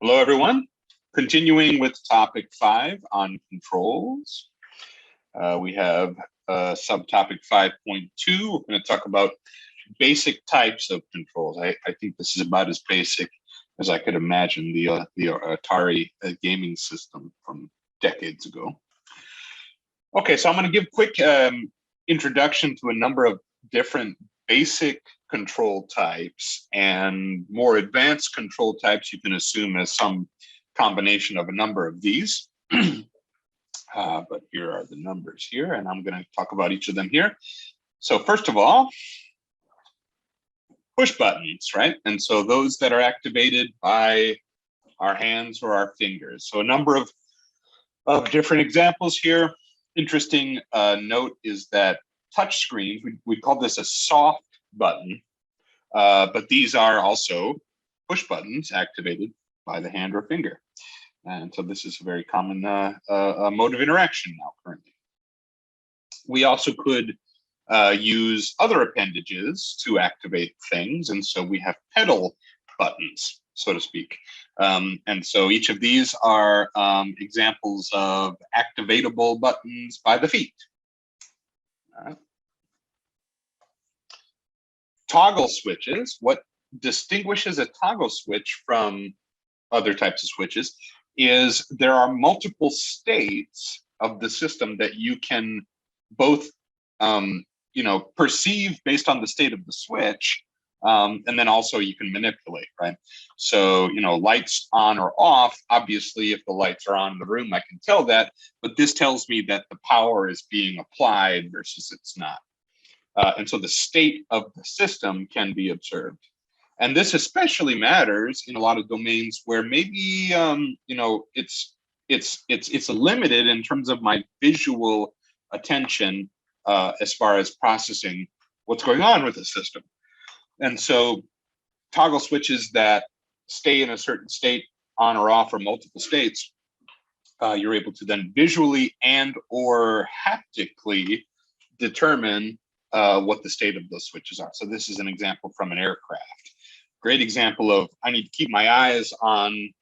Hello, everyone. Continuing with topic 5 on controls. We have subtopic 5.2. We're going to talk about basic types of controls. I think this is about as basic as I could imagine the Atari gaming system from decades ago. Okay, so I'm going to give quick introduction to a number of different basic control types, and more advanced control types you can assume as some combination of a number of these. But here are the numbers here, and I'm going to talk about each of them here. So first of all, push buttons, right? And so those that are activated by our hands or our fingers. So a number of different examples here. Interesting note is that touch screens, we call this a soft button, but these are also push buttons activated by the hand or finger. And so this is a very common mode of interaction now currently. We also could use other appendages to activate things. And so we have pedal buttons, so to speak. And so each of these are examples of activatable buttons by the feet. All right. Toggle switches. What distinguishes a toggle switch from other types of switches is there are multiple states of the system that you can both perceive based on the state of the switch, and then also you can manipulate, right? So, lights on or off, obviously if the lights are on in the room, I can tell that, but this tells me that the power is being applied versus it's not. And so the state of the system can be observed. And this especially matters in a lot of domains where maybe, it's limited in terms of my visual attention as far as processing what's going on with the system. And so toggle switches that stay in a certain state on or off or multiple states, you're able to then visually and or haptically determine what the state of those switches are. So this is an example from an aircraft. Great example of I need to keep my eyes on,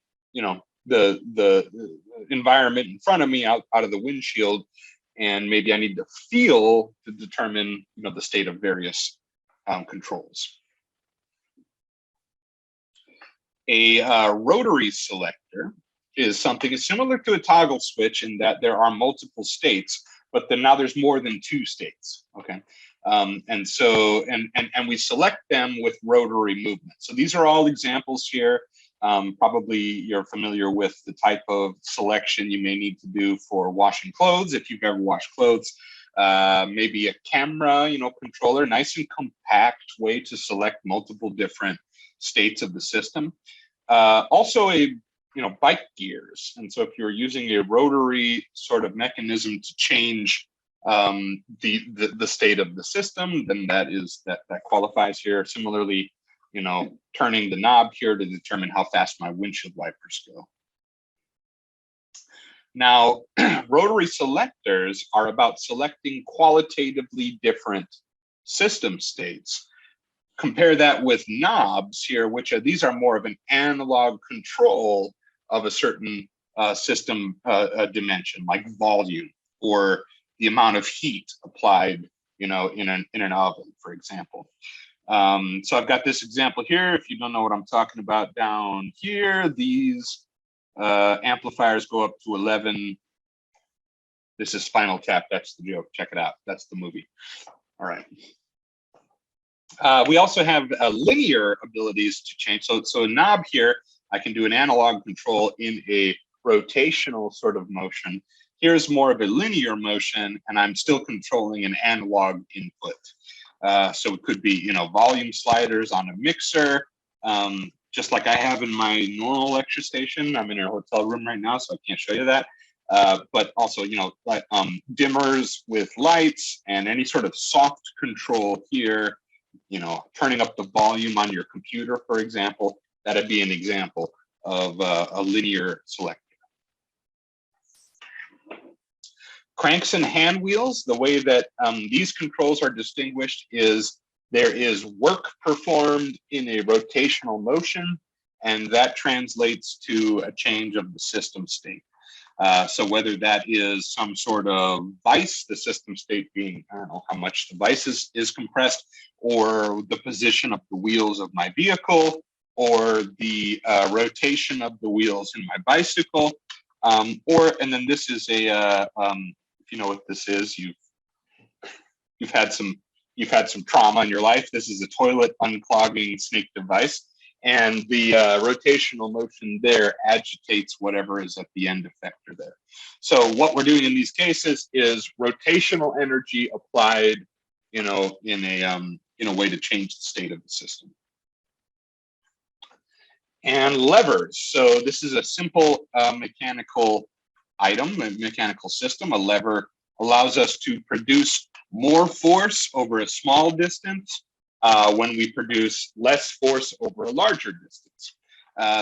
the environment in front of me out of the windshield, and maybe I need to feel to determine, the state of various controls. A rotary selector is something similar to a toggle switch in that there are multiple states, but then now there's more than 2 states. Okay. And so we select them with rotary movement. So these are all examples here. Probably you're familiar with the type of selection you may need to do for washing clothes. If you've ever washed clothes, maybe a camera, controller, nice and compact way to select multiple different states of the system. Also bike gears. And so if you're using a rotary sort of mechanism to change the state of the system, then that qualifies here. Similarly, turning the knob here to determine how fast my windshield wipers go. Now, rotary selectors are about selecting qualitatively different system states. Compare that with knobs here, these are more of an analog control of a certain system dimension, like volume or the amount of heat applied, in an oven, for example. So I've got this example here. If you don't know what I'm talking about down here, these amplifiers go up to 11. This is Spinal Tap. That's the joke. Check it out. That's the movie. All right. We also have linear abilities to change. So a knob here, I can do an analog control in a rotational sort of motion. Here's more of a linear motion, and I'm still controlling an analog input. So it could be, volume sliders on a mixer, just like I have in my normal lecture station. I'm in a hotel room right now, so I can't show you that. But also, dimmers with lights and any sort of soft control here, turning up the volume on your computer, for example. That'd be an example of a linear selector. Cranks and hand wheels, the way that these controls are distinguished is there is work performed in a rotational motion, and that translates to a change of the system state. So whether that is some sort of vice, the system state being, I don't know how much the vice is compressed, or the position of the wheels of my vehicle, or the rotation of the wheels in my bicycle, and then this is if you know what this is, you've had some trauma in your life. This is a toilet unclogging snake device. And the rotational motion there agitates whatever is at the end effector there. So what we're doing in these cases is rotational energy applied, in a way to change the state of the system. And levers. So this is a simple mechanical item, a mechanical system. A lever allows us to produce more force over a small distance when we produce less force over a larger distance.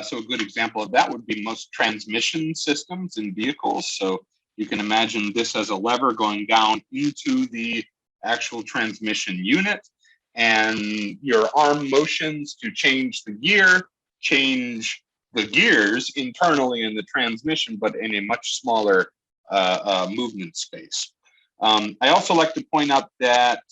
So a good example of that would be most transmission systems in vehicles. So you can imagine this as a lever going down into the actual transmission unit, and your arm motions to change the gears internally in the transmission, but in a much smaller movement space. I also like to point out that,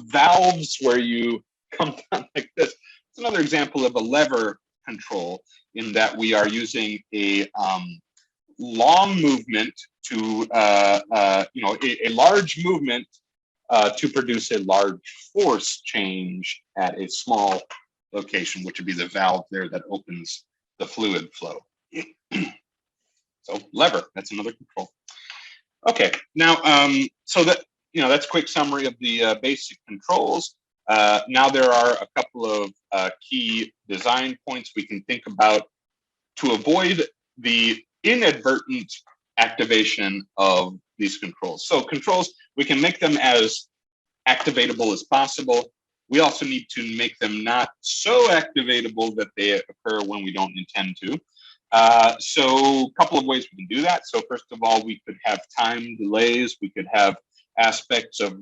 valves where you come down like this, it's another example of a lever control, in that we are using a long movement to, a large movement to produce a large force change at a small location, which would be the valve there that opens the fluid flow. So lever, that's another control. Okay, now, so that's a quick summary of the basic controls. Now there are a couple of key design points we can think about to avoid the inadvertent activation of these controls. So controls, we can make them as activatable as possible. We also need to make them not so activatable that they occur when we don't intend to. So a couple of ways we can do that. So first of all, we could have time delays. We could have aspects of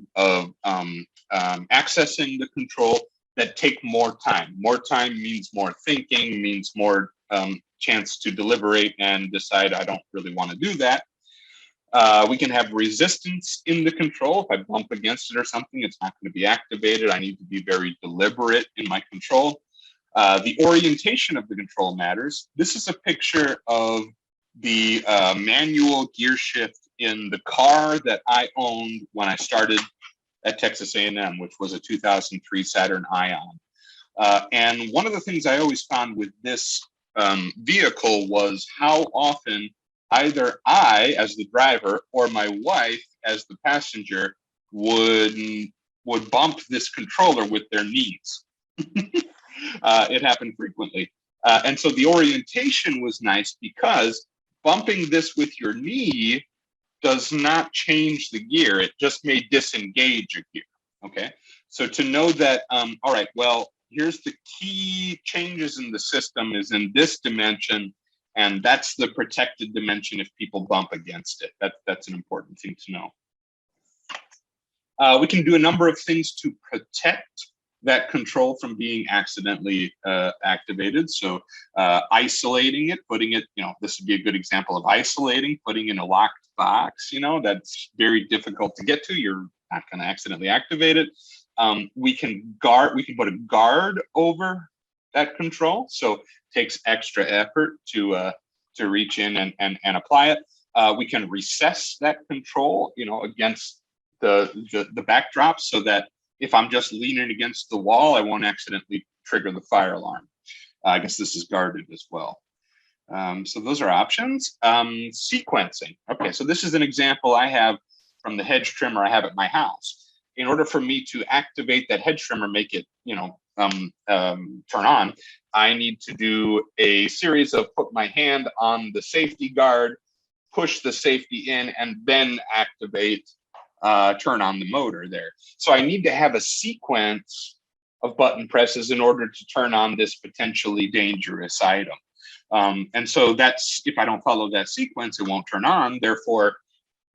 accessing the control that take more time. More time means more thinking, means more chance to deliberate and decide I don't really want to do that. We can have resistance in the control. If I bump against it or something, it's not going to be activated. I need to be very deliberate in my control. The orientation of the control matters. This is a picture of the manual gear shift in the car that I owned when I started at Texas A&M, which was a 2003 Saturn Ion. And one of the things I always found with this vehicle was how often either I, as the driver, or my wife, as the passenger, would bump this controller with their knees. It happened frequently. And so the orientation was nice, because bumping this with your knee does not change the gear. It just may disengage a gear. Okay. So to know that, all right, well, here's the key changes in the system is in this dimension, and that's the protected dimension if people bump against it. That's an important thing to know. We can do a number of things to protect that control from being accidentally activated. So isolating it, putting it, this would be a good example of isolating, putting in a locked box, that's very difficult to get to. You're not going to accidentally activate it. We can put a guard over that control. So it takes extra effort to reach in and apply it. We can recess that control, against the backdrop, so that if I'm just leaning against the wall, I won't accidentally trigger the fire alarm. I guess this is guarded as well. So those are options. Sequencing. Okay, so this is an example I have from the hedge trimmer I have at my house. In order for me to activate that hedge trimmer, make it, turn on, I need to do a series of put my hand on the safety guard, push the safety in, and then activate, turn on the motor there. So I need to have a sequence of button presses in order to turn on this potentially dangerous item. And so that's, if I don't follow that sequence, it won't turn on. Therefore,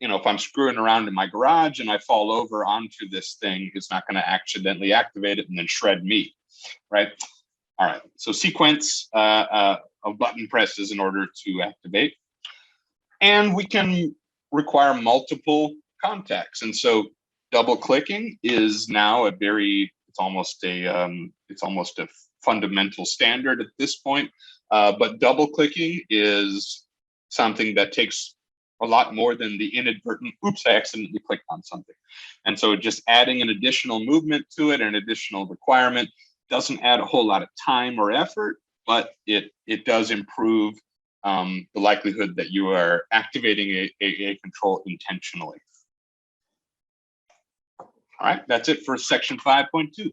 if I'm screwing around in my garage and I fall over onto this thing, it's not going to accidentally activate it and then shred me, right? All right, so sequence of button presses in order to activate. And we can require multiple contacts. And so double clicking is now it's almost a fundamental standard at this point. But double clicking is something that takes a lot more than the inadvertent, oops, I accidentally clicked on something. And so just adding an additional movement to it, an additional requirement, doesn't add a whole lot of time or effort, but it does improve the likelihood that you are activating a control intentionally. All right, that's it for section 5.2.